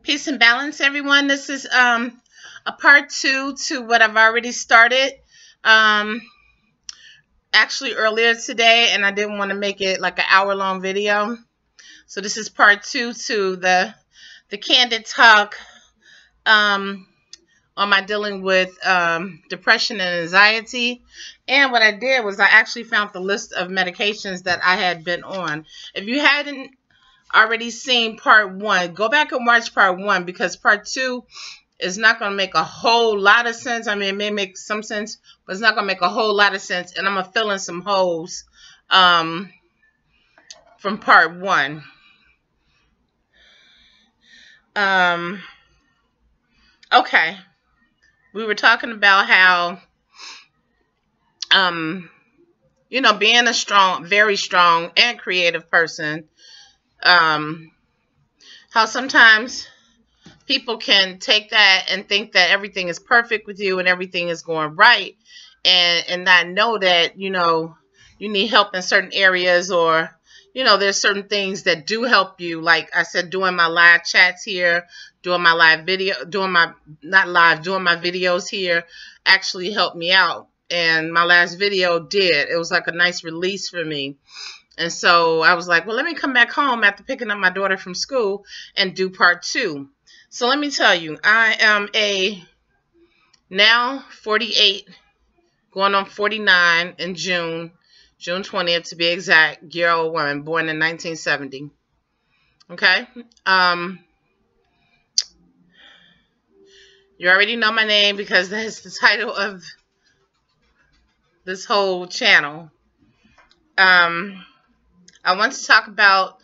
Peace and balance, everyone. This is a part two to what I've already started. Um, actually earlier today, and I didn't want to make it like an hour-long video. So this is part two to the Candid talk on my dealing with depression and anxiety. And what I did was I actually found the list of medications that I had been on. If you hadn't already seen part one, go back and watch part one, because part two is not going to make a whole lot of sense. I mean, it may make some sense, but it's not going to make a whole lot of sense. And I'm going to fill in some holes from part one. Okay. We were talking about how, being a strong, very strong and creative person, how sometimes people can take that and think that everything is perfect with you and everything is going right, and not know that, you need help in certain areas, or, there's certain things that do help you. Like I said, doing my live chats here, doing my live video, doing my videos here actually helped me out. And my last video did. It was like a nice release for me. And so I was like, well, let me come back home after picking up my daughter from school and do part two. So let me tell you, I am a now 48, going on 49 in June 20th to be exact, year-old woman, born in 1970. Okay? You already know my name because that's the title of this whole channel. I want to talk about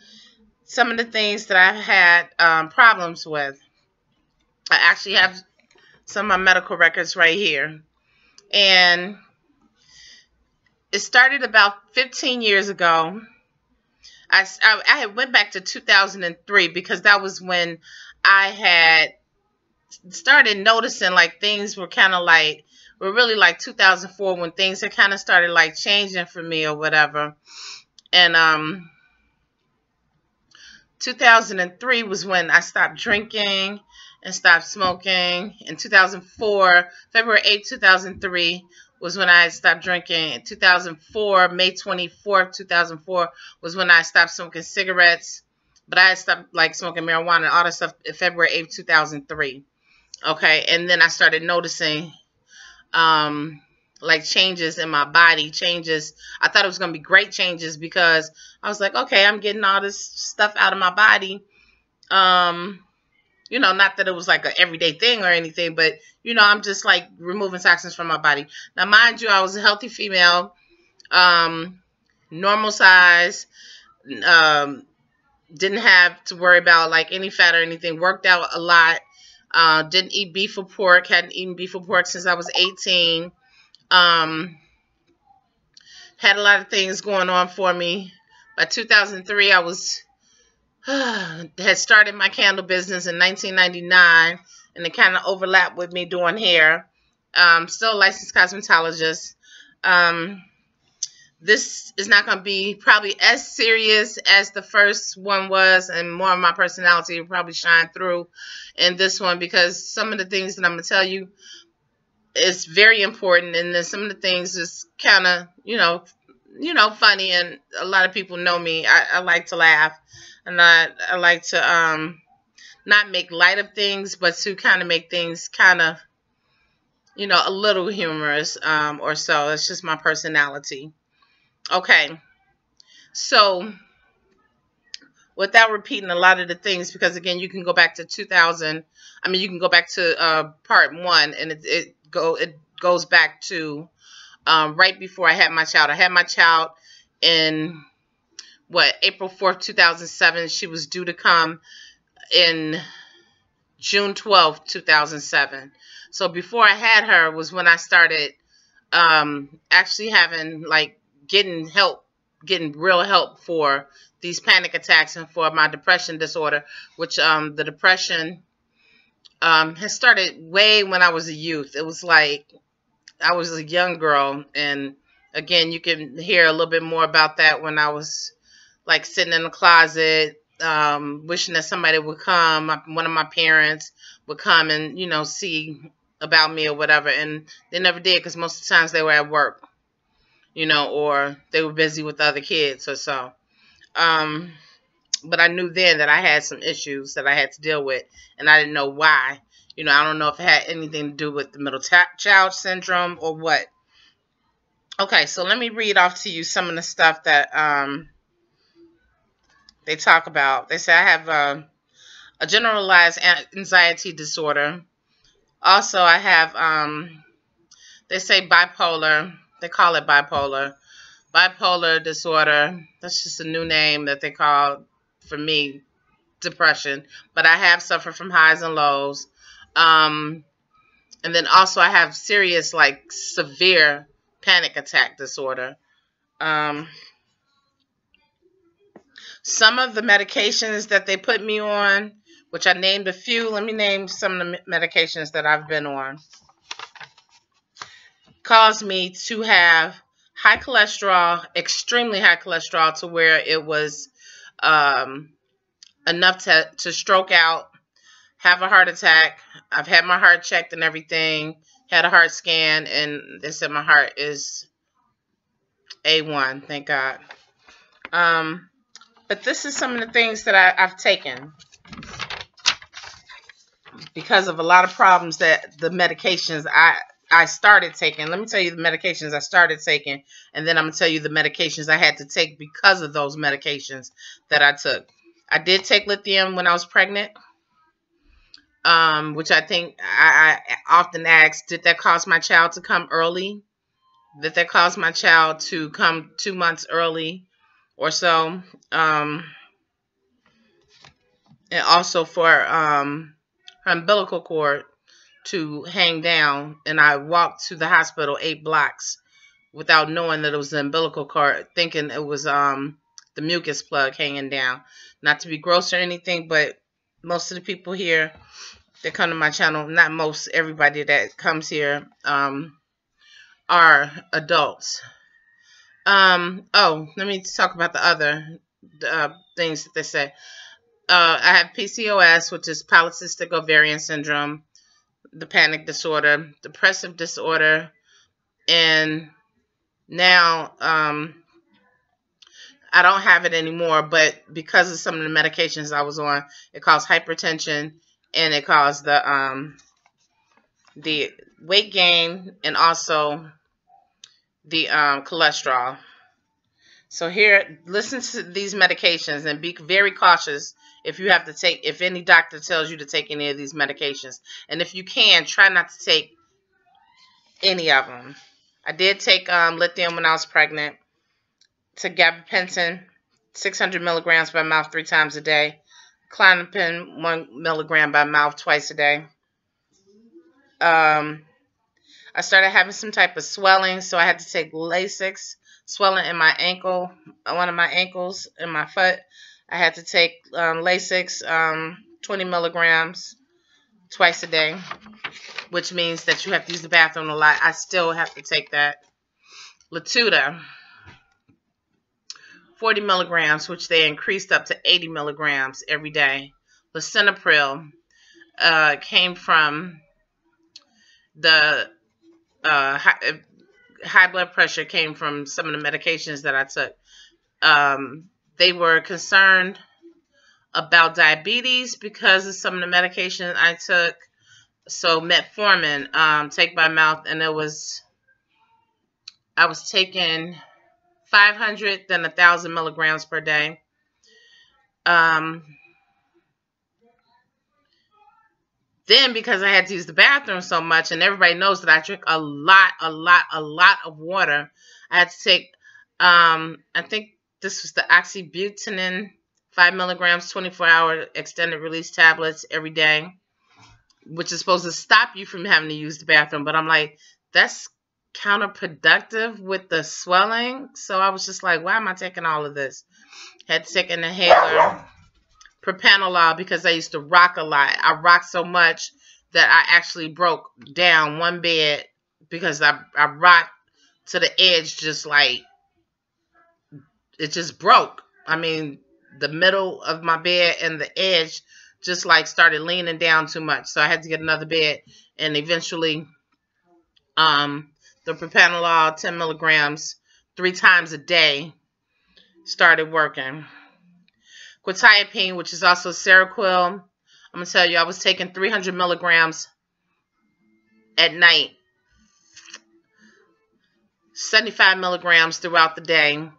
some of the things that I've had problems with. I actually have some of my medical records right here. And it started about 15 years ago. I had went back to 2003 because that was when I had started noticing like things were kind of like, were really like 2004 when things had kind of started like changing for me or whatever. And 2003 was when I stopped drinking and stopped smoking. In 2004, February 8, 2003 was when I stopped drinking. In 2004, May 24th, 2004 was when I stopped smoking cigarettes. But I had stopped like smoking marijuana and all that stuff in February 8, 2003. Okay, and then I started noticing like changes in my body, changes. I thought it was going to be great changes because I was like, okay, I'm getting all this stuff out of my body. Not that it was like an everyday thing or anything, but, I'm just like removing toxins from my body. Now, mind you, I was a healthy female, normal size, didn't have to worry about like any fat or anything, worked out a lot, didn't eat beef or pork, hadn't eaten beef or pork since I was 18. Had a lot of things going on for me. By 2003, I was had started my candle business in 1999, and it kind of overlapped with me doing hair. Still a licensed cosmetologist. This is not going to be probably as serious as the first one was, and more of my personality will probably shine through in this one, because some of the things that I'm going to tell you is very important, and then some of the things is kind of, funny, and a lot of people know me. I like to laugh, and I like to not make light of things, but to kind of make things kind of, a little humorous or so. It's just my personality. Okay, so without repeating a lot of the things, because again, you can go back to 2000. I mean, you can go back to part one, and it goes back to right before I had my child. I had my child in April 4th, 2007. She was due to come in June 12th, 2007. So before I had her was when I started actually having like getting real help for these panic attacks and for my depression disorder, which the depression has started way when I was a youth. It was like I was a young girl, and again, you can hear a little bit more about that when I was like sitting in the closet wishing that somebody would come. One of my parents would come and, see about me or whatever. And they never did, because most of the times they were at work, or they were busy with other kids or so. But I knew then that I had some issues that I had to deal with, and I didn't know why. I don't know if it had anything to do with the middle child syndrome or what. Okay, so let me read off to you some of the stuff that they talk about. They say I have a generalized anxiety disorder. Also, I have, they say bipolar. They call it bipolar. Bipolar disorder. That's just a new name that they call, for me, depression. But I have suffered from highs and lows. And then also I have serious, like, severe panic attack disorder. Some of the medications that they put me on, which I named a few. Let me name some of the medications that I've been on. Caused me to have high cholesterol, extremely high cholesterol, to where it was enough to stroke out, have a heart attack. I've had my heart checked and everything, had a heart scan, and they said my heart is A1, thank God. But this is some of the things that I've taken because of a lot of problems that the medications I started taking. Let me tell you the medications I started taking, and then I'm going to tell you the medications I had to take because of those medications that I took. I did take lithium when I was pregnant, which I think I often ask, did that cause my child to come early? Did that cause my child to come 2 months early or so? And also for her umbilical cord to hang down, and I walked to the hospital 8 blocks without knowing that it was the umbilical cord, thinking it was the mucus plug hanging down. Not to be gross or anything, but most of the people here that come to my channel, not most, everybody that comes here are adults. Oh, let me talk about the other things that they say. I have PCOS, which is polycystic ovarian syndrome, the panic disorder, depressive disorder, and now I don't have it anymore, but because of some of the medications I was on, it caused hypertension, and it caused the weight gain, and also the cholesterol. So here, listen to these medications and be very cautious if you have to take, if any doctor tells you to take any of these medications. And if you can, try not to take any of them. I did take lithium when I was pregnant. Took gabapentin, 600 milligrams by mouth 3 times a day. Klonopin, 1 milligram by mouth twice a day. I started having some type of swelling, so I had to take Lasix. Swelling in my ankle, one of my ankles in my foot. I had to take Lasix, 20 milligrams twice a day, which means that you have to use the bathroom a lot. I still have to take that. Latuda, 40 milligrams, which they increased up to 80 milligrams every day. Lisinopril came from the high blood pressure, came from some of the medications that I took. They were concerned about diabetes because of some of the medication I took. So metformin, take by mouth, and I was taking 500, then 1,000 milligrams per day. Then, because I had to use the bathroom so much, and everybody knows that I drink a lot of water, I had to take, I think this was the oxybutynin, 5 milligrams, 24-hour extended release tablets every day, which is supposed to stop you from having to use the bathroom. But I'm like, that's counterproductive with the swelling. So I was just like, why am I taking all of this? Had to take an inhaler. Propanolol, because I used to rock a lot. I rocked so much that I actually broke down one bed because I rocked to the edge, just like it just broke. I mean, the middle of my bed and the edge just like started leaning down too much. So I had to get another bed, and eventually the propanolol 10 milligrams 3 times a day started working. Quetiapine, which is also Seroquel, I'm going to tell you, I was taking 300 milligrams at night, 75 milligrams throughout the day,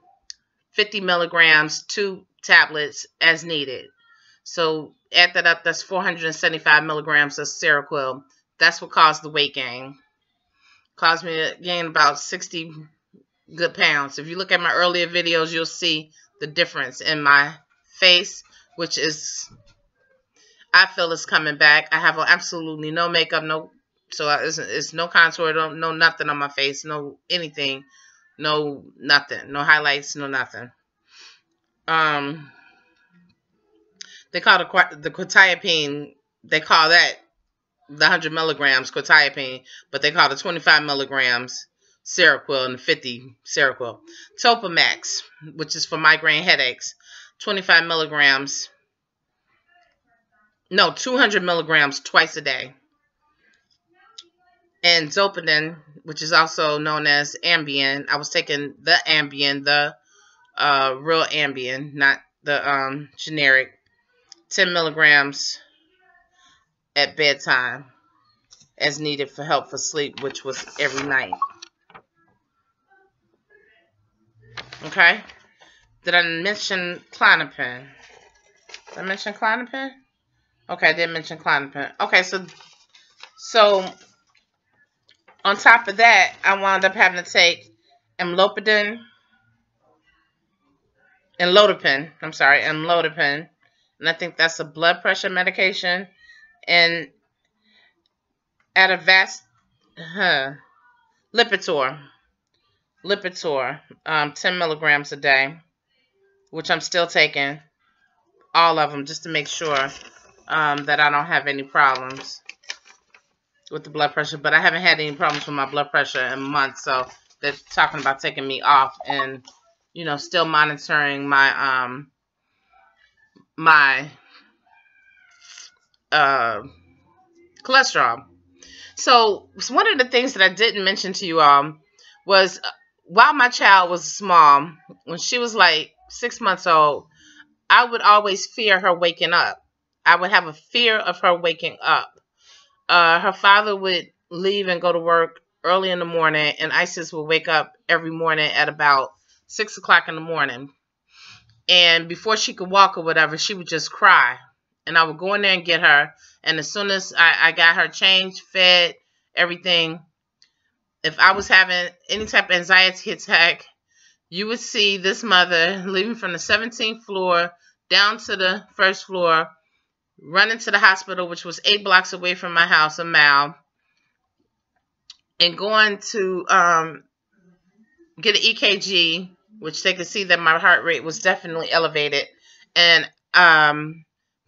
50 milligrams, 2 tablets as needed. So add that up, that's 475 milligrams of Seroquel. That's what caused the weight gain. Caused me to gain about 60 good pounds. If you look at my earlier videos, you'll see the difference in my face, which is, I feel, is coming back. I have absolutely no makeup, it's no contour, no nothing on my face, no anything, no nothing, no highlights, no nothing. They call the quetiapine, they call that the 100 milligrams quetiapine, but they call the 25 milligrams Seroquel and the 50 Seroquel. Topamax, which is for migraine headaches, 25 milligrams, no, 200 milligrams twice a day. And Zolpidem, which is also known as Ambien. I was taking the Ambien, the real Ambien, not the generic, 10 milligrams at bedtime as needed for help for sleep, which was every night. Okay? Did I mention Klonopin? Did I mention Klonopin? Okay, I did mention Klonopin. Okay, so on top of that, I wound up having to take amlodipine, and amlodipine, and I think that's a blood pressure medication, and Lipitor, 10 milligrams a day, which I'm still taking, all of them, just to make sure that I don't have any problems with the blood pressure. But I haven't had any problems with my blood pressure in months, so they're talking about taking me off and, you know, still monitoring my cholesterol. So one of the things that I didn't mention to you all was while my child was small, when she was like 6 months old, I would always fear her waking up. I would have a fear of her waking up. Her father would leave and go to work early in the morning, and Isis would wake up every morning at about 6 o'clock in the morning. And before she could walk or whatever, she would just cry. And I would go in there and get her. And as soon as I got her changed, fed, everything, if I was having any type of anxiety attack, you would see this mother leaving from the 17th floor down to the first floor, running to the hospital, which was 8 blocks away from my house, a mile, and going to get an EKG, which they could see that my heart rate was definitely elevated. And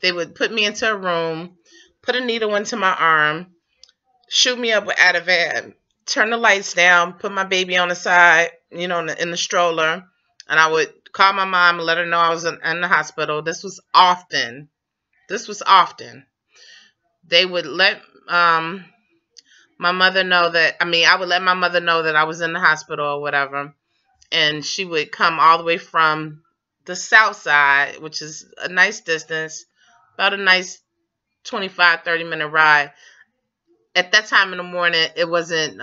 they would put me into a room, put a needle into my arm, shoot me up with Ativan, turn the lights down, put my baby on the side, you know, in the stroller, and I would call my mom and let her know I was in the hospital. This was often. They would let my mother know that, I would let my mother know that I was in the hospital or whatever, and she would come all the way from the south side, which is a nice distance, about a nice 25, 30-minute ride. At that time in the morning, it wasn't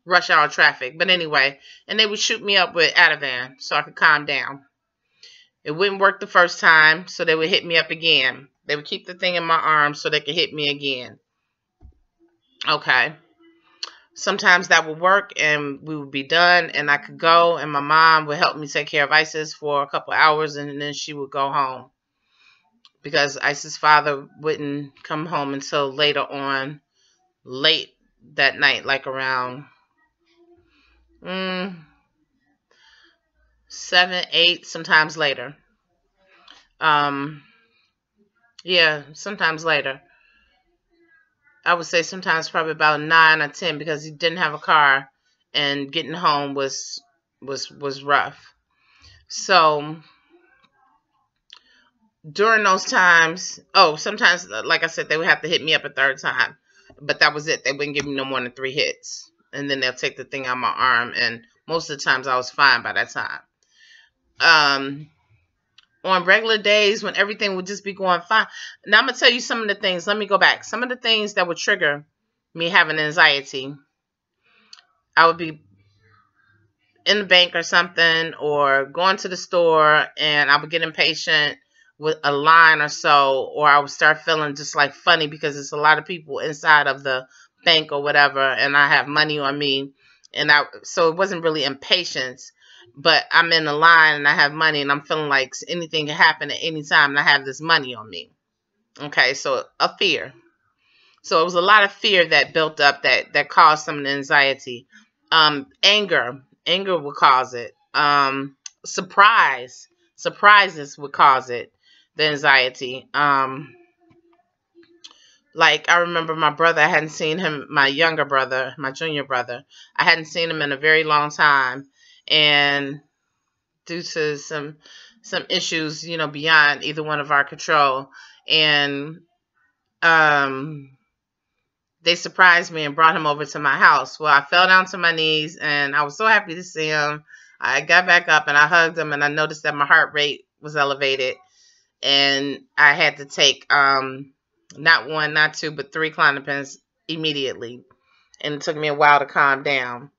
rush hour traffic. But anyway, and they would shoot me up with Ativan so I could calm down. It wouldn't work the first time, so they would hit me up again. They would keep the thing in my arm so they could hit me again. Okay. Sometimes that would work, and we would be done, and I could go, and my mom would help me take care of Isis for a couple hours, and then she would go home. Because Isis' father wouldn't come home until later on, late that night, like around 7, 8, sometimes later. Yeah, sometimes later. I would say sometimes probably about 9 or 10 because he didn't have a car and getting home was rough. So during those times, oh, sometimes, like I said, they would have to hit me up a third time, but that was it. They wouldn't give me no more than 3 hits, and then they'll take the thing out my arm, and most of the times I was fine by that time. On regular days when everything would just be going fine. Now I'm gonna tell you some of the things. Let me go back. Some of the things that would trigger me having anxiety. I would be in the bank or something, or going to the store, and I would get impatient with a line or so, or I would start feeling just like funny because it's a lot of people inside of the bank or whatever, and I have money on me, and so it wasn't really impatience, but I'm in the line and I have money, and I'm feeling like anything can happen at any time, and I have this money on me. Okay, so a fear. So it was a lot of fear that built up that caused some of the anxiety. Anger would cause it. Surprises would cause it, the anxiety. Like I remember my brother, I hadn't seen him, my younger brother, my junior brother, I hadn't seen him in a very long time, and due to some issues, beyond either one of our control, and they surprised me and brought him over to my house. Well, I fell down to my knees, and I was so happy to see him. I got back up and I hugged him, and I noticed that my heart rate was elevated, and I had to take not 1, not 2, but 3 Klonopins immediately, and it took me a while to calm down.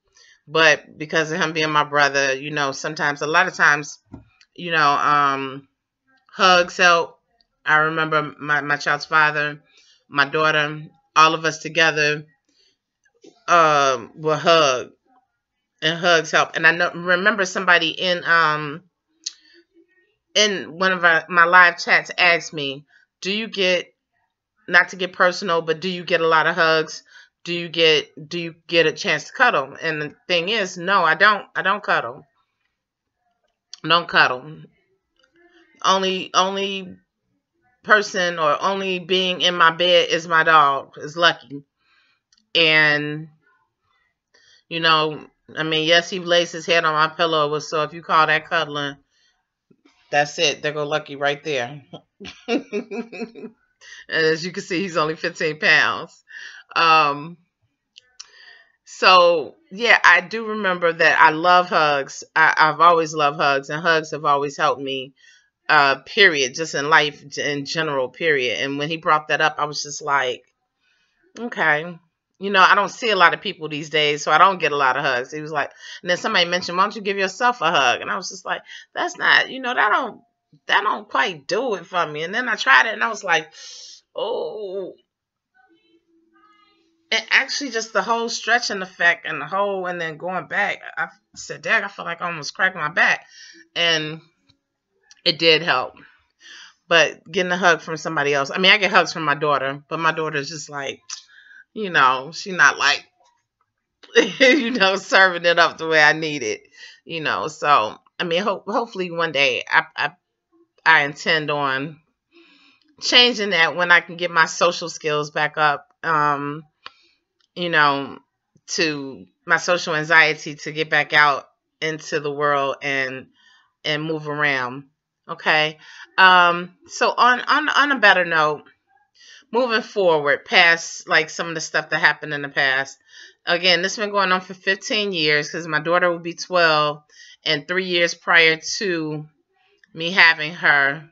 But because of him being my brother, sometimes, a lot of times, hugs help. I remember my child's father, my daughter, all of us together will hug, and hugs help. And I remember somebody in one of my live chats asked me, do you get, not to get personal, but do you get a lot of hugs? Do you get a chance to cuddle? And the thing is, no, I don't cuddle. Don't cuddle. Only person or only being in my bed is my dog, is Lucky. And yes, he lays his head on my pillow, so if you call that cuddling, that's it. There go Lucky right there. And as you can see, he's only 15 pounds. So yeah, I do remember that I love hugs. I've always loved hugs, and hugs have always helped me, period, just in life in general, period. And when he brought that up, I was just like, okay. I don't see a lot of people these days, so I don't get a lot of hugs. He was like, and then somebody mentioned, why don't you give yourself a hug? And I was just like, that's not, that don't quite do it for me. And then I tried it, and I was like, oh, and actually just the whole stretching effect and and then going back, I said, dang, I feel like I almost cracked my back. And it did help. But getting a hug from somebody else, I mean, I get hugs from my daughter, but my daughter's just like, she's not like, serving it up the way I need it, So, I mean, hopefully one day I intend on changing that when I can get my social skills back up, to my social anxiety, to get back out into the world and move around. Okay. So on a better note, moving forward past like some of the stuff that happened in the past. Again, this has been going on for 15 years because my daughter will be 12, and 3 years prior to me having her,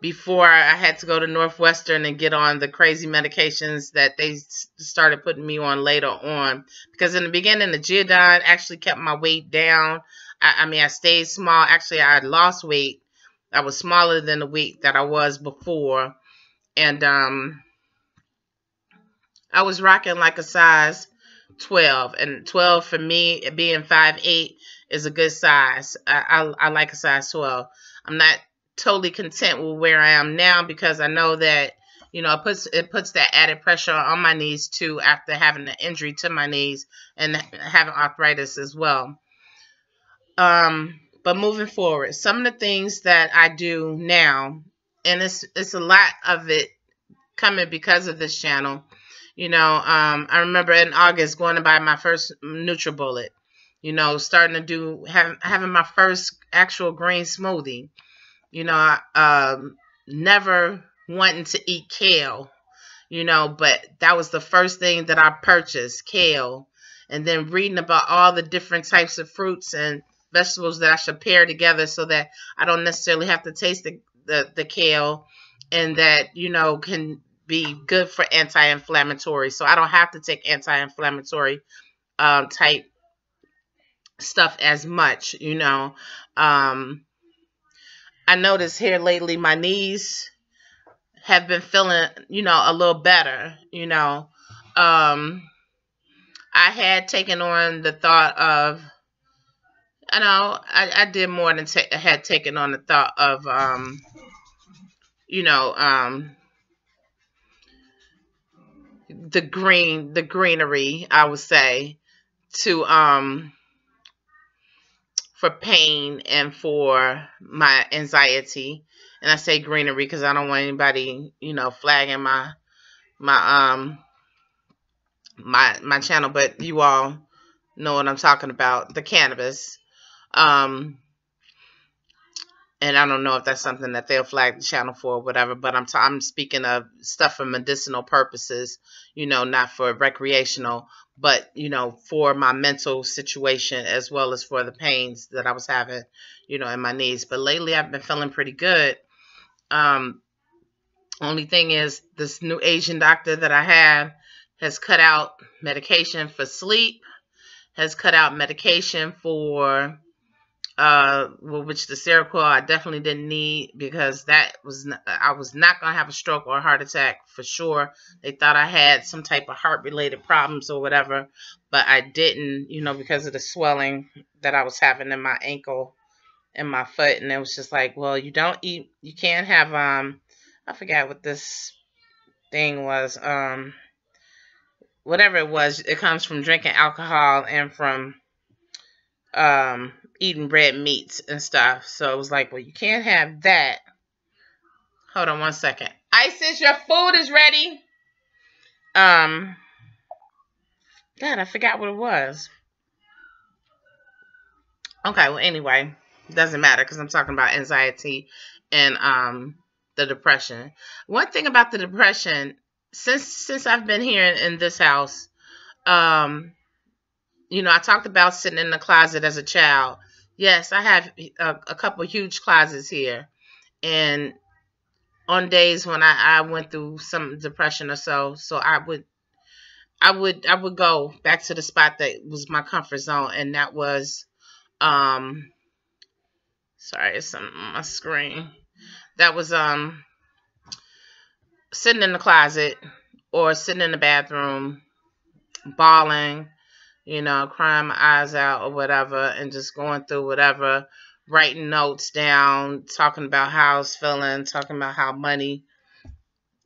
before I had to go to Northwestern and get on the crazy medications that they started putting me on later on. Because in the beginning, the Geodine actually kept my weight down. I stayed small. Actually, I had lost weight. I was smaller than the weight that I was before. And I was rocking like a size 12. And 12 for me, being 5'8", is a good size. I like a size 12. I'm not totally content with where I am now because I know that, it puts that added pressure on my knees too after having an injury to my knees and having arthritis as well. But moving forward, some of the things that I do now, and it's a lot of it coming because of this channel. I remember in August going to buy my first NutriBullet, starting to having my first actual green smoothie. never wanting to eat kale, but that was the first thing that I purchased, kale. And then reading about all the different types of fruits and vegetables that I should pair together so that I don't necessarily have to taste the kale, and that, can be good for anti-inflammatory. So I don't have to take anti-inflammatory type stuff as much. I noticed here lately my knees have been feeling, a little better. I had taken on the thought of, I did more than had taken on the thought of, you know, um, the greenery, I would say, to, for pain and for my anxiety. And I say greenery because I don't want anybody, flagging my, my channel, but you all know what I'm talking about, the cannabis. Um, and I don't know if that's something that they'll flag the channel for or whatever, but I'm speaking of stuff for medicinal purposes, not for recreational, but, for my mental situation as well as for the pains that I was having, in my knees. But lately I've been feeling pretty good. Only thing is, this new Asian doctor that I have has cut out medication for sleep, has cut out medication for which the Seroquel I definitely didn't need, because I was not gonna have a stroke or a heart attack for sure. They thought I had some type of heart related problems or whatever, but I didn't, because of the swelling that I was having in my ankle and my foot. And it was just like, well, you can't have I forgot what this thing was, whatever it was. It comes from drinking alcohol and from eating red meats and stuff. So it was like, well, you can't have that. Hold on one second. Isis, your food is ready. God, I forgot what it was. Okay, well, anyway, it doesn't matter because I'm talking about anxiety and the depression. One thing about the depression, since I've been here in this house, I talked about sitting in the closet as a child. Yes, I have a couple huge closets here. And on days when I went through some depression or so I would go back to the spot that was my comfort zone, and that was sorry, it's on my screen. That was sitting in the closet or sitting in the bathroom, bawling, crying my eyes out or whatever, and just going through whatever, writing notes down, talking about how I was feeling, talking about how money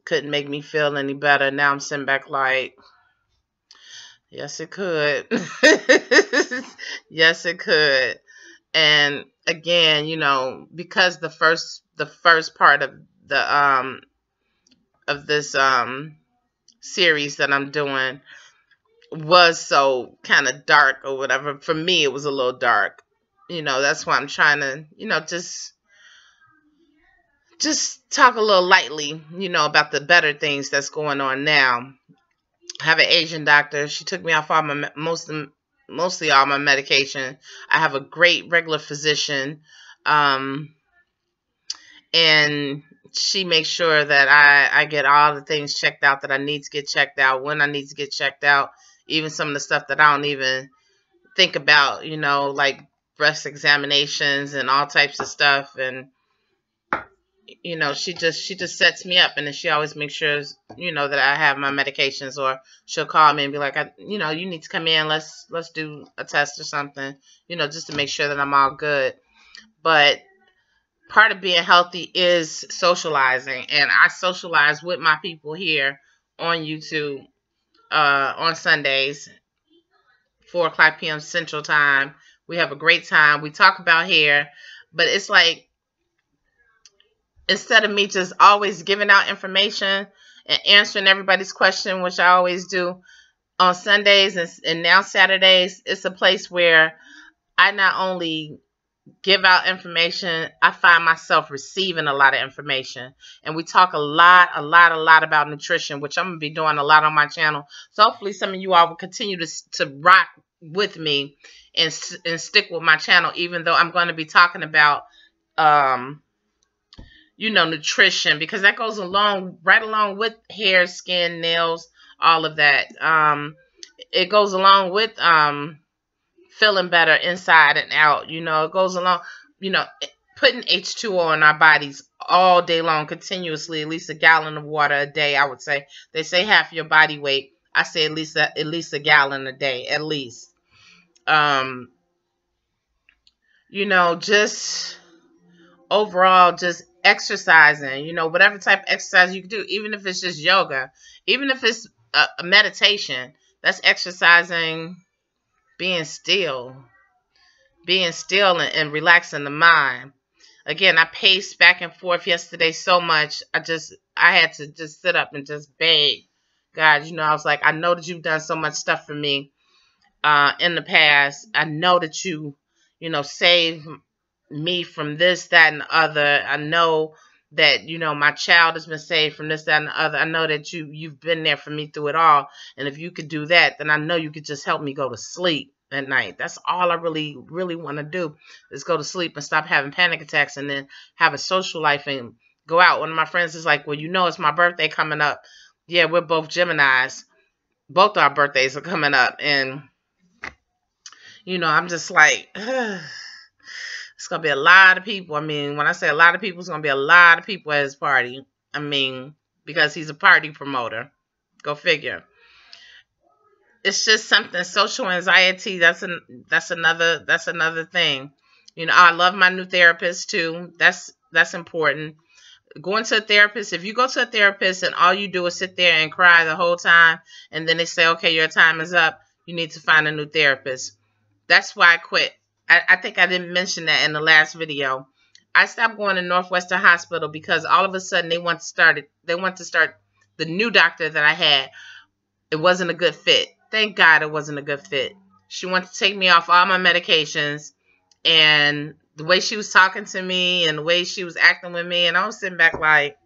couldn't make me feel any better. Now I'm sitting back like, yes, it could. Yes, it could. And again, because the first part of this series that I'm doing was so kind of dark or whatever. For me, it was a little dark. That's why I'm trying to, just talk a little lightly, about the better things that's going on now. I have an Asian doctor. She took me off all my mostly all my medication. I have a great regular physician, and she makes sure that I get all the things checked out that I need to get checked out when I need to get checked out. Even some of the stuff that I don't even think about, like breast examinations and all types of stuff. And she just sets me up, and then she always makes sure, that I have my medications, or she'll call me and be like, you need to come in, let's do a test or something, just to make sure that I'm all good. But part of being healthy is socializing, and I socialize with my people here on YouTube on Sundays, 4:00 p.m. Central Time. We have a great time. We talk about hair, but it's like, instead of me just always giving out information and answering everybody's question, which I always do on Sundays and now Saturdays, it's a place where I not only give out information, I find myself receiving a lot of information. And we talk a lot about nutrition, which I'm going to be doing a lot on my channel. So hopefully some of you all will continue to rock with me and stick with my channel, even though I'm going to be talking about, nutrition, because that goes right along with hair, skin, nails, all of that. It goes along with, feeling better inside and out. It goes along, you know, putting H2O in our bodies all day long, continuously, at least a gallon of water a day, I would say. They say half your body weight. I say at least a gallon a day, at least. Um, just overall, just exercising, whatever type of exercise you can do, even if it's just yoga, even if it's a meditation, that's exercising, being still, and relaxing the mind. Again, I paced back and forth yesterday so much. I had to just sit up and just beg God. I was like, I know that you've done so much stuff for me in the past. I know that saved me from this, that, and the other. I know that, my child has been saved from this, that, and the other. I know that you've been there for me through it all. And if you could do that, then I know you could just help me go to sleep at night. That's all I really, really want to do, is go to sleep and stop having panic attacks, and then have a social life and go out. One of my friends is like, well, it's my birthday coming up. Yeah, we're both Geminis. Both our birthdays are coming up. And, I'm just like, it's going to be a lot of people. I mean, when I say a lot of people, it's going to be a lot of people at his party. I mean, because he's a party promoter. Go figure. It's just something, social anxiety. That's another thing. I love my new therapist too. That's important. Going to a therapist, if you go to a therapist and all you do is sit there and cry the whole time, and then they say, okay, your time is up, you need to find a new therapist. That's why I quit. I think I didn't mention that in the last video. I stopped going to Northwestern Hospital because all of a sudden they want to start the new doctor that I had. It wasn't a good fit. Thank God it wasn't a good fit. She wanted to take me off all my medications, and the way she was talking to me and the way she was acting with me, and I was sitting back like,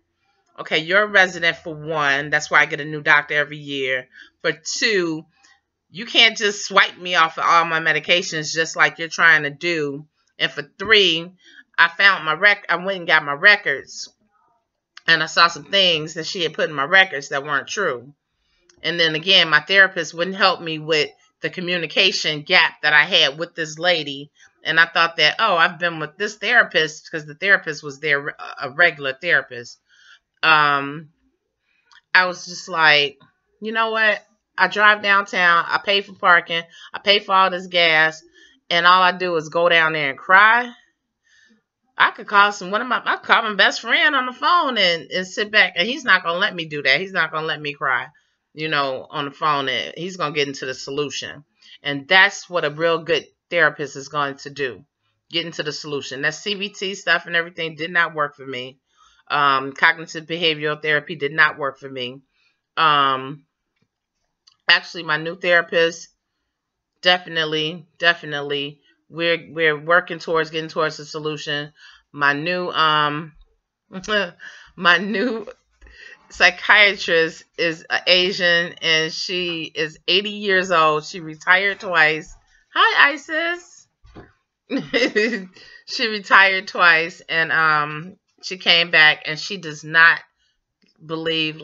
okay, you're a resident, for one. That's why I get a new doctor every year. For two, you can't just swipe me off of all my medications just like you're trying to do. And for three, I went and got my records, and I saw some things that she had put in my records that weren't true. And then again, my therapist wouldn't help me with the communication gap that I had with this lady. And I thought that, I've been with this therapist, because the therapist was there, a regular therapist. I was just like, you know what? I drive downtown. I pay for parking. I pay for all this gas. And all I do is go down there and cry. I could call my best friend on the phone and sit back. And he's not going to let me do that. He's not going to let me cry, on the phone. And he's going to get into the solution. And that's what a real good therapist is going to do. Get into the solution. That CBT stuff and everything did not work for me. Cognitive behavioral therapy did not work for me. Actually, my new therapist, definitely, we're working towards getting towards a solution. My new my new psychiatrist is Asian, and she is 80 years old. She retired twice. Hi, Isis. She retired twice, and she came back, and she does not believe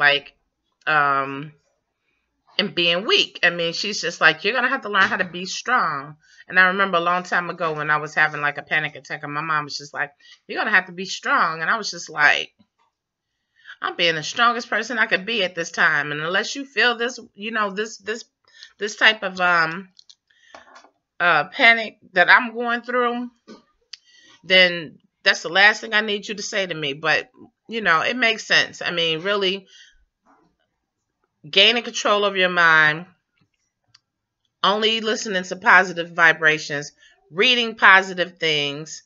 in being weak. I mean, she's just like, you're gonna have to learn how to be strong. And I remember a long time ago when I was having like a panic attack, and my mom was just like, you're gonna have to be strong. And I was just like, I'm being the strongest person I could be at this time. And unless you feel this, this type of panic that I'm going through, then that's the last thing I need you to say to me. But it makes sense. I mean, really gaining control of your mind, only listening to positive vibrations, reading positive things,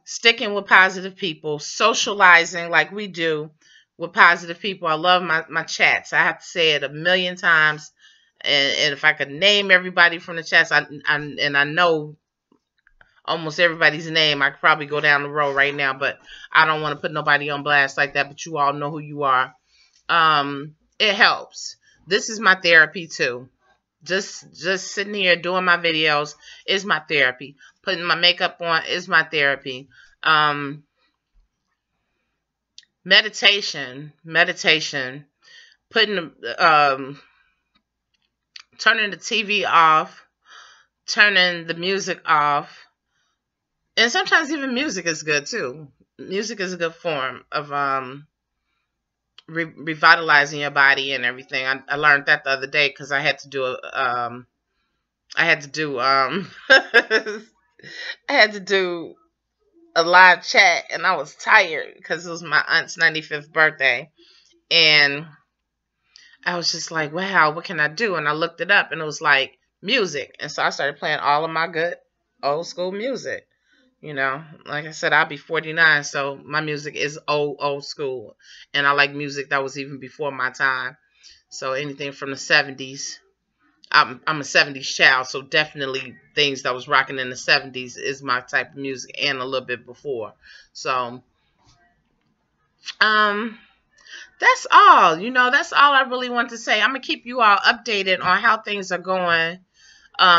sticking with positive people, socializing like we do with positive people. I love my chats. I have to say it a million times. And if I could name everybody from the chats, I know almost everybody's name. I could probably go down the road right now, but I don't want to put nobody on blast like that, but you all know who you are. It helps. This is my therapy too. Just sitting here doing my videos is my therapy. Putting my makeup on is my therapy. Meditation, putting turning the TV off, turning the music off, and sometimes even music is good too. Music is a good form of revitalizing your body and everything. I learned that the other day because I had to do I had to do I had to do a live chat, and I was tired because it was my aunt's 95th birthday, and I was just like, wow, what can I do? And I looked it up, and it was like music, and so I started playing all of my good old school music. Like I said, I'll be 49, so my music is old school, and I like music that was even before my time. So anything from the 70s. I'm a 70s child, so definitely things that was rocking in the 70s is my type of music, and a little bit before. So, that's all. That's all I really want to say. I'm gonna keep you all updated on how things are going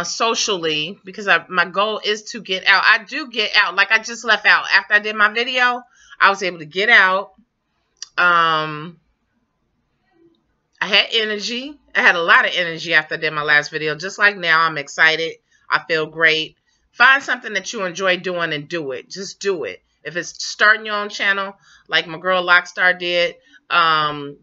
socially, because my goal is to get out. I do get out. Like, I just left out after I did my video. I was able to get out. I had energy. I had a lot of energy after I did my last video. Just like now, I'm excited. I feel great. Find something that you enjoy doing and do it. Just do it. If it's starting your own channel, like my girl Lockstar did,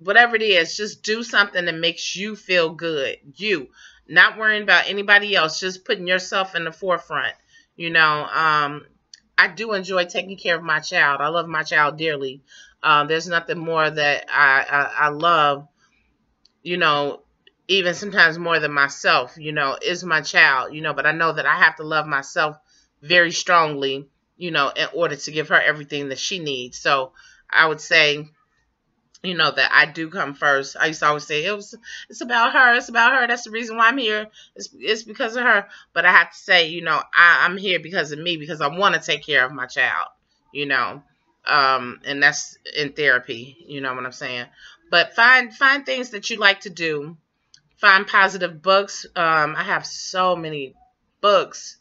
whatever it is, just do something that makes you feel good. You, not worrying about anybody else, just putting yourself in the forefront. I do enjoy taking care of my child. I love my child dearly. There's nothing more that I love, even sometimes more than myself, is my child, but I know that I have to love myself very strongly, in order to give her everything that she needs. So I would say, that I do come first. I used to always say it's about her. It's about her. That's the reason why I'm here. It's because of her. But I have to say, I'm here because of me, because I want to take care of my child, and that's in therapy. You know what I'm saying? But find things that you like to do. Find positive books. I have so many books.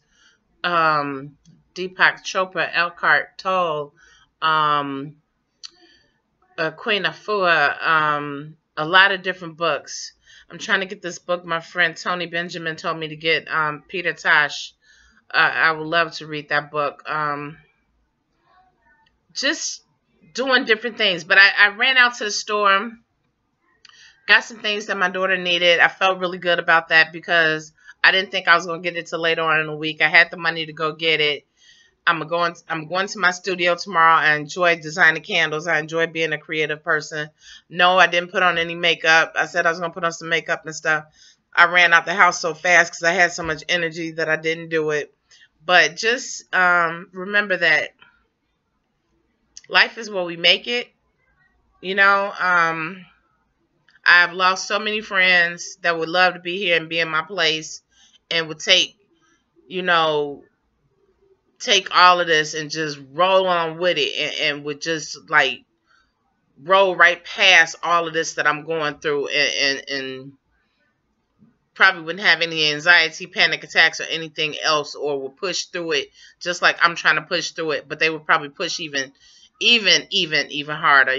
Deepak Chopra, Eckhart Tolle, Queen Afua, a lot of different books. I'm trying to get this book my friend Tony Benjamin told me to get, Peter Tosh. I would love to read that book. Just doing different things. But I ran out to the store, got some things that my daughter needed. I felt really good about that because I didn't think I was going to get it till later on in the week. I had the money to go get it. I'm going to my studio tomorrow. I enjoy designing candles. I enjoy being a creative person. No, I didn't put on any makeup. I said I was going to put on some makeup and stuff. I ran out the house so fast because I had so much energy that I didn't do it. But just remember that life is what we make it. I've lost so many friends that would love to be here and be in my place and would take all of this and just roll on with it, and would just like roll right past all of this that I'm going through, and probably wouldn't have any anxiety, panic attacks, or anything else, or would push through it just like I'm trying to push through it. But they would probably push even harder.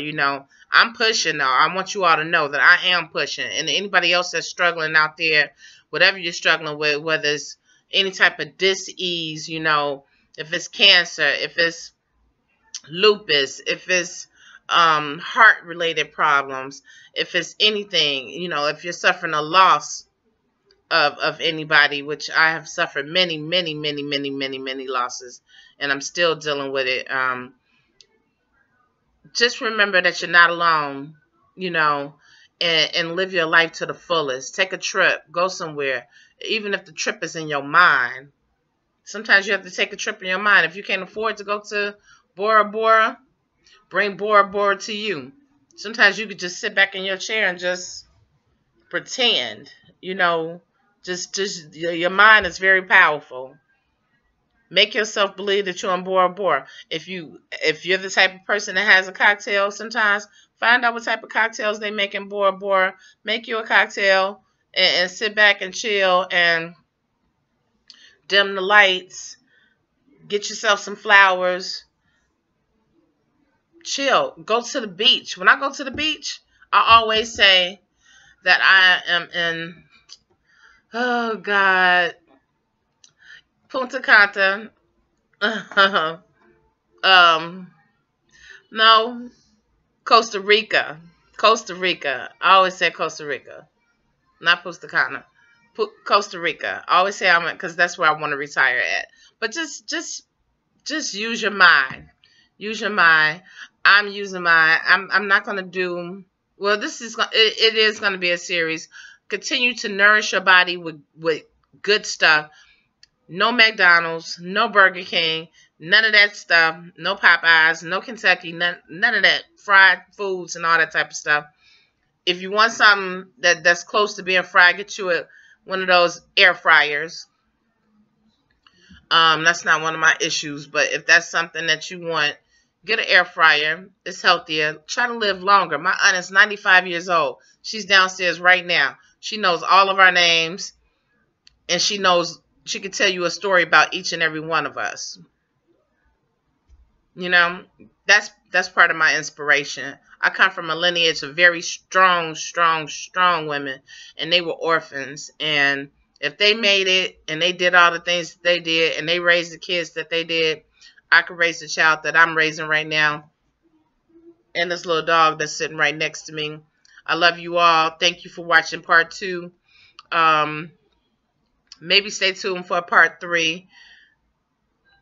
I'm pushing though. I want you all to know that I am pushing. And anybody else that's struggling out there, whatever you're struggling with, whether it's any type of dis-ease, if it's cancer, if it's lupus, if it's heart-related problems, if it's anything, if you're suffering a loss of anybody, which I have suffered many losses, and I'm still dealing with it. Just remember that you're not alone, and live your life to the fullest. Take a trip, go somewhere, even if the trip is in your mind. Sometimes you have to take a trip in your mind. If you can't afford to go to Bora Bora, bring Bora Bora to you. Sometimes you could just sit back in your chair and just pretend, just your mind is very powerful. Make yourself believe that you're on Bora Bora. If you're the type of person that has a cocktail, sometimes find out what type of cocktails they make in Bora Bora. Make you a cocktail and sit back and chill and dim the lights. Get yourself some flowers. Chill. Go to the beach. When I go to the beach, I always say that I am in, oh God, Punta Cana. No, Costa Rica. Costa Rica. I always say Costa Rica, not Punta Cana. Costa Rica. I always say I'm in because that's where I want to retire at. But just use your mind. Use your mind. I'm using mine. I'm not gonna do. Well, it is gonna be a series. Continue to nourish your body with good stuff. No McDonald's, no Burger King, none of that stuff. No Popeyes, no Kentucky, none of that fried foods and all that type of stuff. If you want something that's close to being fried, get you one of those air fryers. That's not one of my issues, but if that's something that you want, get an air fryer. It's healthier. Try to live longer. My aunt is 95 years old. She's downstairs right now. She knows all of our names, and she can tell you a story about each and every one of us. You know, that's part of my inspiration. I come from a lineage of very strong women, and they were orphans. And if they made it and they did all the things that they did and they raised the kids that they did, I could raise the child that I'm raising right now and this little dog that's sitting right next to me. I love you all. Thank you for watching part 2. Maybe stay tuned for part 3.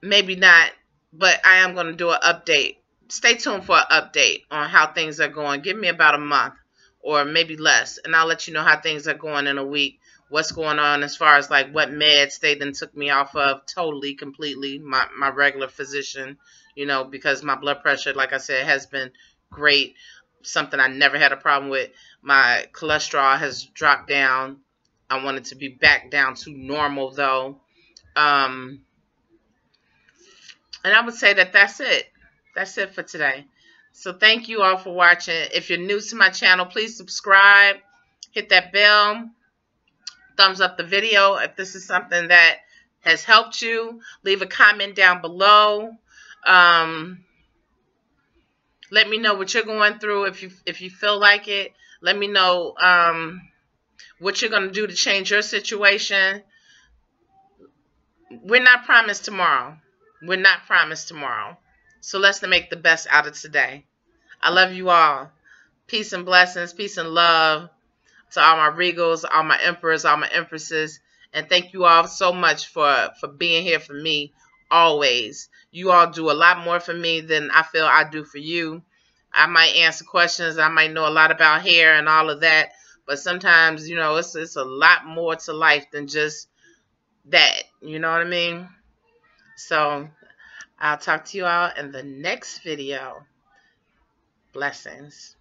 Maybe not, but I am going to do an update. Stay tuned for an update on how things are going. Give me about a month or maybe less, and I'll let you know how things are going in a week. What's going on as far as like what meds they then took me off of totally, completely, my regular physician, you know, because my blood pressure, like I said, has been great. Something I never had a problem with. My cholesterol has dropped down. I want it to be back down to normal though. And I would say that's it. That's it for today. So thank you all for watching. If you're new to my channel, please subscribe. Hit that bell. Thumbs up the video if this is something that has helped you. Leave a comment down below. Let me know what you're going through if you feel like it. Let me know what you're going to do to change your situation. We're not promised tomorrow. We're not promised tomorrow. So let's make the best out of today. I love you all. Peace and blessings. Peace and love to all my regals, all my emperors, all my empresses. And thank you all so much for being here for me always. You all do a lot more for me than I feel I do for you. I might answer questions. I might know a lot about hair and all of that. But sometimes, you know, it's a lot more to life than just that. You know what I mean? So I'll talk to you all in the next video. Blessings.